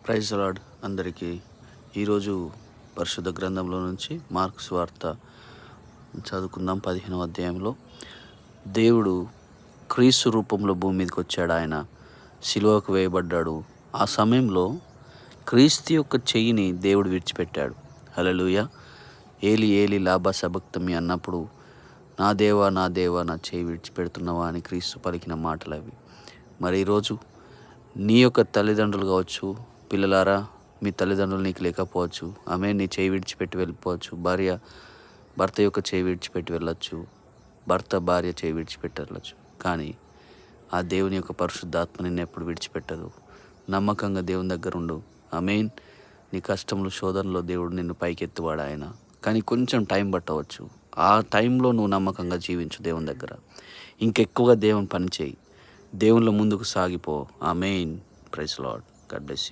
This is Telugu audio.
ప్రైజ్ లార్డ్ అందరికీ. ఈరోజు పరిశుద్ధ గ్రంథంలో నుంచి మార్కు సువార్త చదువుకుందాం. 15వ అధ్యాయంలో దేవుడు క్రీస్తు రూపంలో భూమి మీదకి వచ్చాడు. ఆయన సిలువకు వేయబడ్డాడు. ఆ సమయంలో క్రీస్తు యొక్క చెయ్యిని దేవుడు విడిచిపెట్టాడు. హల్లెలూయా. ఏలి ఏలి లాబా సబక్తమి అన్నప్పుడు నా దేవా నా దేవా నా చెయ్యి విడిచిపెడుతున్నావా అని క్రీస్తు పలికిన మాటలు అవి. మరి ఈరోజు నీ యొక్క తల్లిదండ్రులు కావచ్చు, పిల్లలారా, మీ తల్లిదండ్రులు నీకు లేకపోవచ్చు. ఆమె నీ చేయి విడిచిపెట్టి వెళ్ళిపోవచ్చు. భార్య భర్త యొక్క చేయి విడిచిపెట్టి వెళ్ళొచ్చు. భర్త భార్య చేయి విడిచిపెట్టి వెళ్ళొచ్చు. కానీ ఆ దేవుని యొక్క పరిశుద్ధాత్మ నిన్ను ఎప్పుడు విడిచిపెట్టదు. నమ్మకంగా దేవుని దగ్గర ఉండు. ఆమేన్. నీ కష్టంలో శోధనలో దేవుడు నిన్ను పైకెత్తువాడు ఆయన. కానీ కొంచెం టైం పట్టవచ్చు. ఆ టైంలో నువ్వు నమ్మకంగా జీవించు దేవుని దగ్గర. ఇంకెక్కువగా దేవుని పని చేయి. దేవునిలో ముందుకు సాగిపో. ఆమేన్. Praise Lord. God bless you.